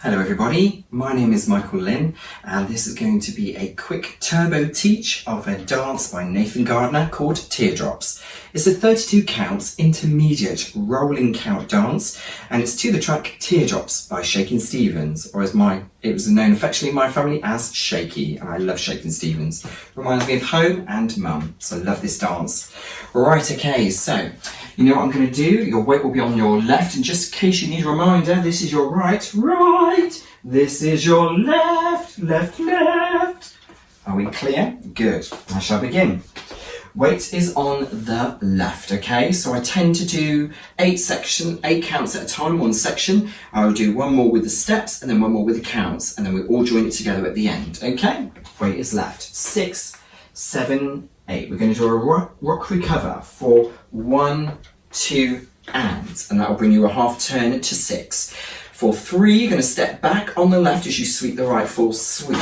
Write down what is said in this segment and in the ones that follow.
Hello everybody, my name is Michael Lynn and this is going to be a quick turbo teach of a dance by Nathan Gardiner called Teardrops. It's a 32 counts intermediate rolling count dance and it's to the track Teardrops by Shakin' Stevens, or as it was known affectionately in my family as Shaky, and I love Shakin' Stevens. Reminds me of home and mum, so I love this dance. Right, okay, so you know what I'm going to do? Your weight will be on your left, and just in case you need a reminder, this is your right, right. This is your left, left, left. Are we clear? Good. I shall begin. Weight is on the left, okay? So I tend to do 8 counts at a time, one section. I will do one more with the steps and then one more with the counts, and then we all join it together at the end, okay? Weight is left. 6, 7, 8. We're going to do a rock recover for 1, 2, and that will bring you a half turn to 6. For 3, you're going to step back on the left as you sweep the right full sweep.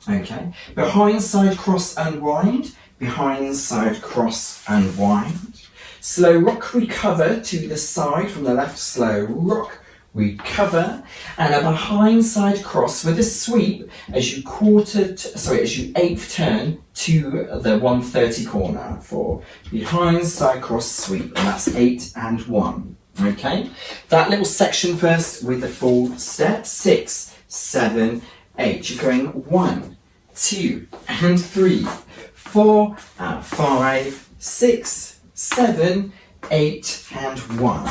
Okay. Behind side cross and wind. Behind side cross and wind. Slow rock recover to the side from the left. Slow rock recover, and a behind side cross with a sweep as you as you 8th turn to the 130 corner for behind side cross sweep, and that's 8 and 1. Okay, that little section first with the full step. 6, 7, 8. You're going 1, 2, and 3, 4, and 5, 6, 7, 8, and 1.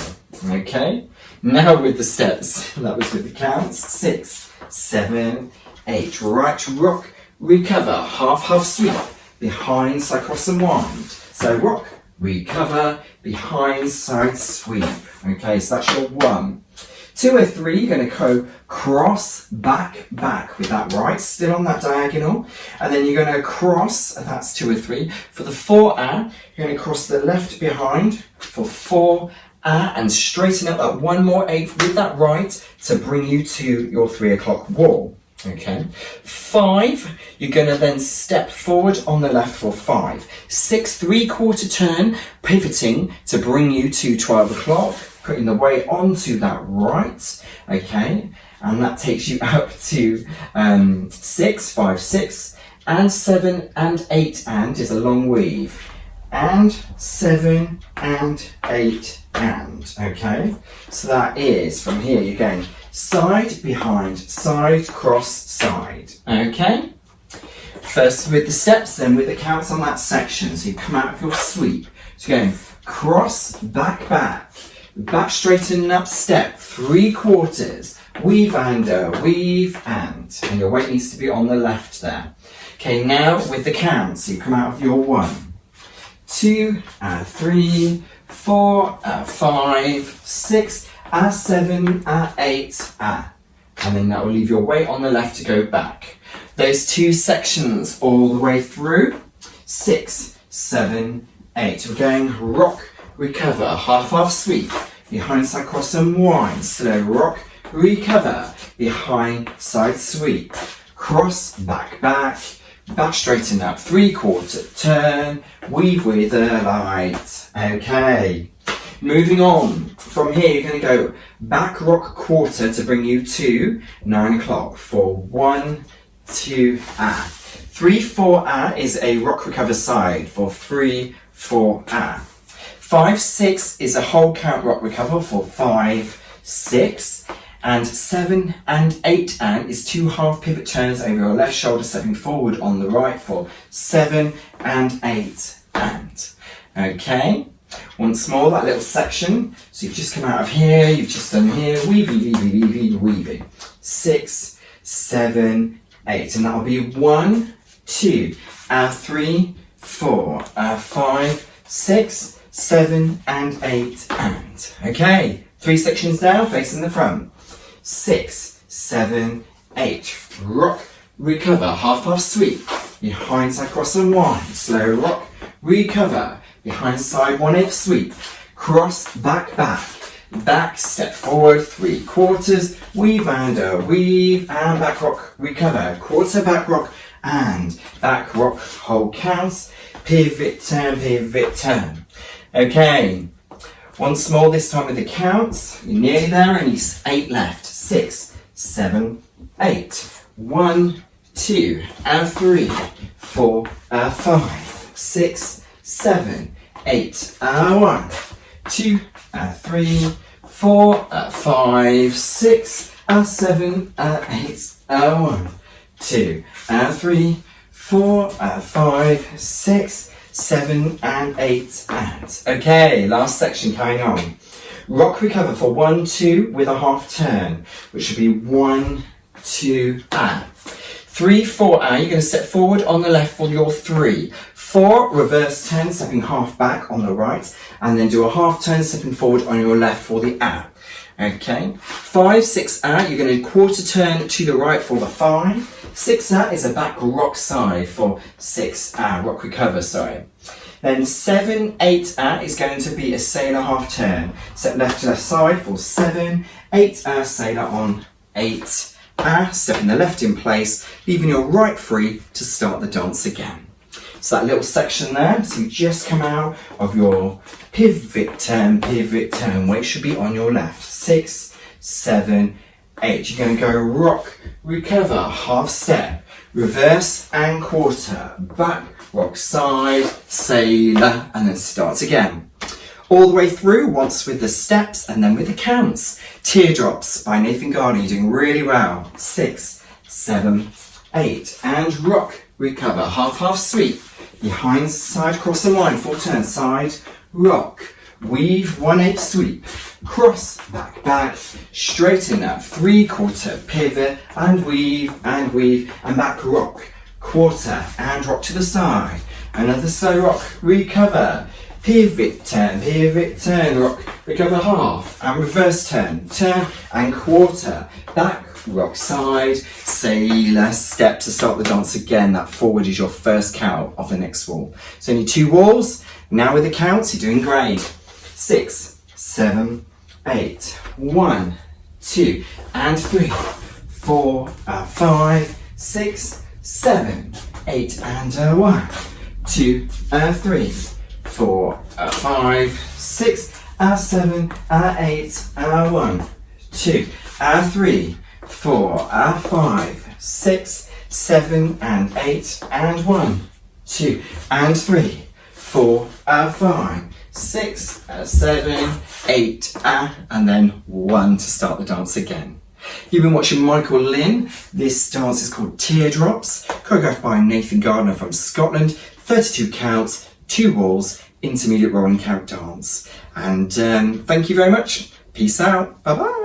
Okay. Now with the steps, that was with the counts. 6, 7, 8. Right rock, recover, half sweep, behind side cross and wind. So rock, recover, behind side sweep. Okay, so that's your 1. 2 or 3, you're going to go cross, back with that right, still on that diagonal. And then you're going to cross, that's 2 or 3. For the 4 you're going to cross the left behind for 4, and straighten up that 1 more 8 with that right to bring you to your 3 o'clock wall. Okay. 5, you're going to then step forward on the left for 5. 6, 3/4 turn, pivoting to bring you to 12 o'clock, putting the weight onto that right. Okay. And that takes you up to 6, 5, 6, and 7 and 8, and is a long weave. And 7 and 8 and, okay? So that is, from here you're going side, behind, side, cross, side, okay? First with the steps, then with the counts on that section. So you come out of your sweep. So you're going cross, back, straighten up, step, 3/4, weave under, weave and your weight needs to be on the left there. Okay, now with the counts, so you come out of your 1, 2, 3, 4, 5, 6, 7, 8, and then that will leave your weight on the left to go back. Those 2 sections all the way through. 6, 7, 8. We're going rock, recover, half sweep, behind side cross and wind, slow rock, recover, behind side sweep, cross, back, straighten up, 3/4 turn, weave with a light. Okay, moving on. From here, you're going to go back rock quarter to bring you to 9 o'clock for 1, 2, 3, 4, is a rock recover side for 3, 4, 5, 6 is a whole count rock recover for 5, 6. And 7 and 8 is 2 half pivot turns over your left shoulder, stepping forward on the right for 7 and 8 and. Okay, once more that little section. So you've just come out of here, you've just done here, weaving. 6, 7, 8, and that'll be 1, 2, 3, 4, 5, 6, 7 and 8 and. Okay, 3 sections down, facing the front. 6, 7, 8. Rock, recover, half sweep, behind side cross and wind, slow rock, recover, behind side 1/8 sweep, cross, back, step forward, 3/4, weave under, weave, and back rock, recover, quarter back rock, and back rock, whole counts, pivot, turn. Okay. Once more, this time with the counts. You're nearly there, only 8 left. 6, 7, 8. 1, 2, 3, 4, 5, 6, 7, 8. 1, 2, 3, 4, 5, 6, 7, 8. 1, 2, 3, 4, 5, 6, 7, and 8. And okay, last section carrying on. Rock recover for 1, 2 with a half turn, which should be 1, 2, 3, 4, you're going to step forward on the left for your 3. 4, reverse turn, stepping half back on the right, and then do a half turn, stepping forward on your left for the Okay. 5, 6, you're going to quarter turn to the right for the 5. 6, is a back rock side for 6, rock recover, sorry. Then 7, 8, is going to be a sailor half turn. Step left to left side for 7, 8, sailor on 8, stepping the left in place, leaving your right free to start the dance again. So that little section there, so you just come out of your pivot turn, weight should be on your left. 6, 7, 8. You're going to go rock, recover, half step, reverse and quarter, back, rock side, sailor, and then start again. All the way through, once with the steps and then with the counts. Teardrops by Nathan Gardiner, you're doing really well. 6, 7, 8. And rock, recover, half sweep. Behind side, cross the line, 4 turn, side, rock, weave, 1/8 sweep, cross, back, straighten up, 3/4 pivot, and weave, and back rock, quarter, and rock to the side, another slow rock, recover, pivot turn, rock, recover half, and reverse turn, and quarter, back, rock side, sailor, step to start the dance again. That forward is your first count of the next wall. So only 2 walls. Now with the counts, you're doing great. 6, 7, 8. 1, 2, and 3, 4, 5, 6, 7, 8, and 1, 2, 3, 4, 5, 6, 7, 8, 1, 2, 3, 4, 5, 6, 7, and 8, and 1, 2, 3, 4, 5, 6, 7, 8, and then 1 to start the dance again. You've been watching Michael Lynn. This dance is called Teardrops, choreographed by Nathan Gardiner from Scotland. 32 counts, 2 walls, intermediate rolling count dance. And thank you very much. Peace out. Bye bye.